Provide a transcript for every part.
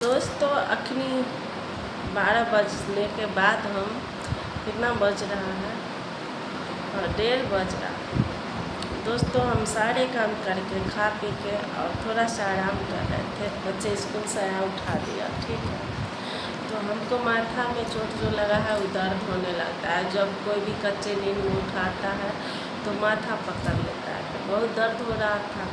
दोस्तों अखनी 12 बजने के बाद हम कितना बज रहा है और 1:30 बज रहा। दोस्तों हम सारे काम करके खा पी के और थोड़ा सा आराम कर रहे थे। बच्चे स्कूल से आया उठा दिया, ठीक है। तो हमको माथा में चोट जो लगा है वो दर्द होने लगता है। जब कोई भी कच्चे नींद में उठाता है तो माथा पकड़ लेता है। बहुत दर्द हो रहा था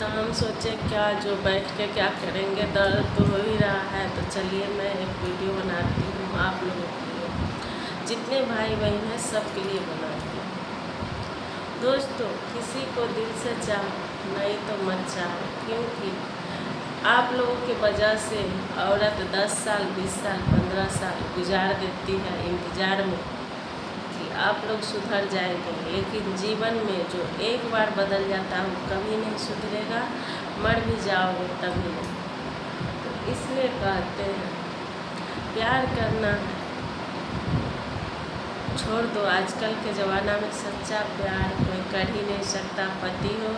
तो हम सोचे क्या जो बैठ के क्या करेंगे, दर्द तो हो ही रहा है। तो चलिए मैं एक वीडियो बनाती हूँ आप लोगों के लिए, जितने भाई बहन हैं सबके लिए बनाती हूँ। दोस्तों किसी को दिल से चाहो नहीं तो मत चाहो, क्योंकि आप लोगों की वजह से औरत 10 साल 20 साल 15 साल गुजार देती है इंतज़ार में कि आप लोग सुधर जाएंगे। लेकिन जीवन में जो एक बार बदल जाता है वो कभी नहीं सुधरेगा, मर भी जाओगे तभी नहीं। तो इसलिए कहते हैं प्यार करना है छोड़ दो। आजकल के ज़माना में सच्चा प्यार कोई कर ही नहीं सकता। पति हो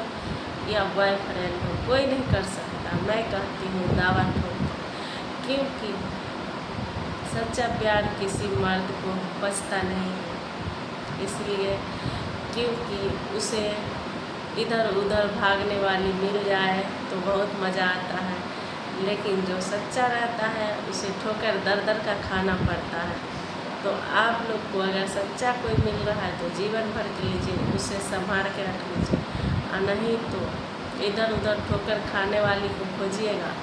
या बॉयफ्रेंड हो, कोई नहीं कर सकता। मैं कहती हूँ दावा ठोक, क्योंकि सच्चा प्यार किसी मर्द को बचता नहीं है। इसलिए क्योंकि उसे इधर उधर भागने वाली मिल जाए तो बहुत मज़ा आता है, लेकिन जो सच्चा रहता है उसे ठोकर दर दर का खाना पड़ता है। तो आप लोग को अगर सच्चा कोई मिल रहा है तो जीवन भर के लीजिए, उसे संभाल के रख लीजिए, और नहीं तो इधर उधर ठोकर खाने वाली को खोजिएगा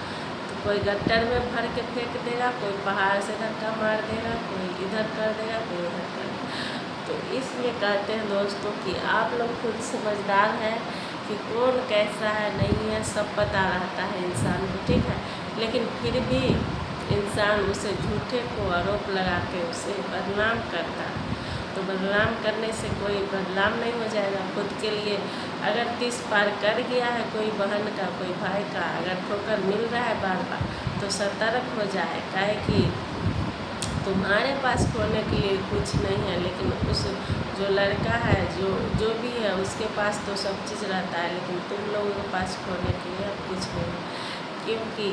तो कोई गट्टर में भर के फेंक देगा, कोई पहाड़ से धक्का मार देगा, कोई इधर कर देगा, कोई उधर कर देगा। तो इसलिए कहते हैं दोस्तों कि आप लोग खुद समझदार हैं कि कौन कैसा है नहीं है, सब पता रहता है इंसान को, ठीक है। लेकिन फिर भी इंसान उसे झूठे को आरोप लगा के उसे बदनाम करता है। तो बदनाम करने से कोई बदनाम नहीं हो जाएगा। खुद के लिए अगर 30 पार कर गया है कोई बहन का कोई भाई का, अगर ठोकर मिल रहा है बार बार तो सतर्क हो जाए। काहे कि तुम्हारे पास खोने के लिए कुछ नहीं है, लेकिन उस जो लड़का है जो भी है उसके पास तो सब चीज़ रहता है, लेकिन तुम लोगों के पास खोने के लिए कुछ नहीं है। क्योंकि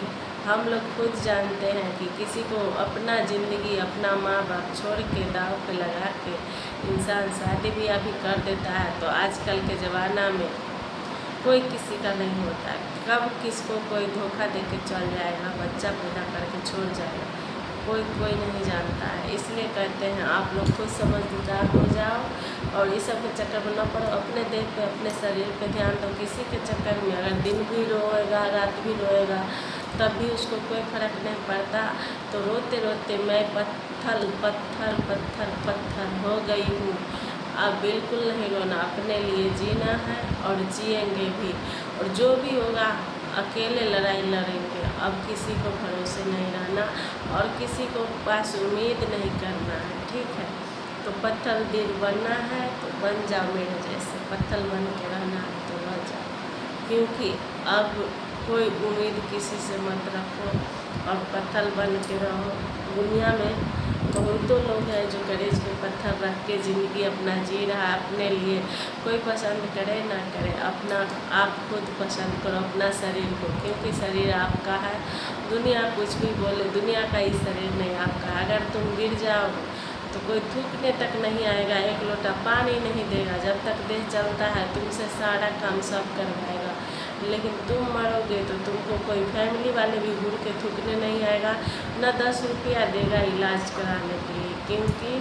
हम लोग खुद जानते हैं कि किसी को अपना ज़िंदगी अपना माँ बाप छोड़ के दाव पे लगा के इंसान शादी ब्याह भी कर देता है। तो आजकल के ज़माना में कोई किसी का नहीं होता है। कब किसको कोई धोखा दे के चल जाएगा, बच्चा पैदा करके छोड़ जाएगा, कोई नहीं जानता है। इसलिए कहते हैं आप लोग खुद समझदार हो जाओ और इस सब के चक्कर में न पड़ो। अपने देह पे अपने शरीर पे ध्यान दो। किसी के चक्कर में अगर दिन भी रोएगा रात भी रोएगा तब भी उसको कोई फ़र्क नहीं पड़ता। तो रोते रोते मैं पत्थर पत्थर पत्थर पत्थर हो गई हूँ। अब बिल्कुल नहीं रोना, अपने लिए जीना है और जिएंगे भी। और जो भी होगा अकेले लड़ाई लड़ेंगे। अब किसी को भरोसे नहीं रहना और किसी को पास उम्मीद नहीं करना है, ठीक है। तो पत्थर दिल बनना है तो बन जाओ मेरे जैसे, पत्थर बन के रहना है तो रह जाओ। क्योंकि अब कोई उम्मीद किसी से मत रखो और पत्थर बन के रहो। दुनिया में बहुतों लोग हैं जो करेज पे पत्थर रख के ज़िंदगी अपना जी रहा है अपने लिए। कोई पसंद करे ना करे, अपना आप खुद पसंद करो अपना शरीर को, क्योंकि शरीर आपका है। दुनिया कुछ भी बोले, दुनिया का ही शरीर नहीं आपका। अगर तुम गिर जाओ तो कोई थूकने तक नहीं आएगा, एक लोटा पानी नहीं देगा। जब तक देह चलता है तुमसे सारा काम सब करवाएगा, लेकिन तुम मरोगे तो तुमको कोई फैमिली वाले भी घूर के थूकने नहीं आएगा, न 10 रुपया देगा इलाज कराने के लिए। क्योंकि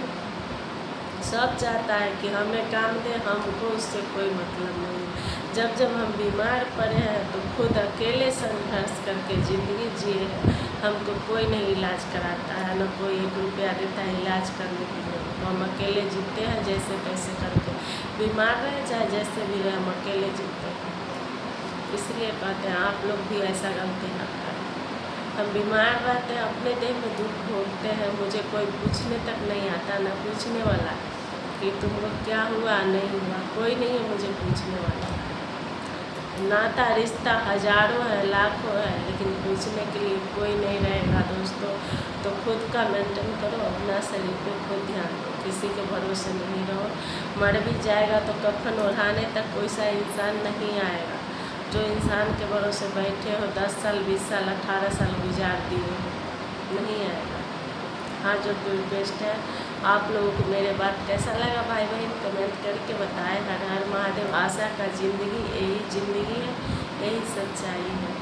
सब चाहता है कि हमें काम दे, हमको उससे कोई मतलब नहीं। जब हम बीमार पड़े हैं तो खुद अकेले संघर्ष करके ज़िंदगी जिए हैं। हमको कोई नहीं इलाज कराता है, न कोई 1 रुपया देता है इलाज करने के लिए। तो हम अकेले जीते हैं जैसे कैसे करके, बीमार रहे चाहे जैसे भी रहे हम अकेले जीते हैं। इसलिए कहते हैं आप लोग भी ऐसा गलती ना करें। हम बीमार रहते हैं, अपने देह में दुख भोगते हैं, मुझे कोई पूछने तक नहीं आता, ना पूछने वाला कि तुमको क्या हुआ नहीं हुआ, कोई नहीं है मुझे पूछने वाला। नाता रिश्ता हज़ारों है लाखों है, लेकिन पूछने के लिए कोई नहीं रहेगा दोस्तों। तो खुद का मेंटेन करो, अपना शरीर पे खुद ध्यान दो, किसी के भरोसे नहीं रहो। मर भी जाएगा तो कफन ओढ़ाने तक कोई सा इंसान नहीं आएगा। जो इंसान के भरोसे बैठे हो 10 साल 20 साल 18 साल गुजार दिए हो, नहीं आएगा। हाँ, जो रिक्वेस्ट है आप लोगों को मेरे बात कैसा लगा भाई बहन कमेंट करके बताएं। हर हर महादेव। आशा का ज़िंदगी यही ज़िंदगी है, यही सच्चाई है।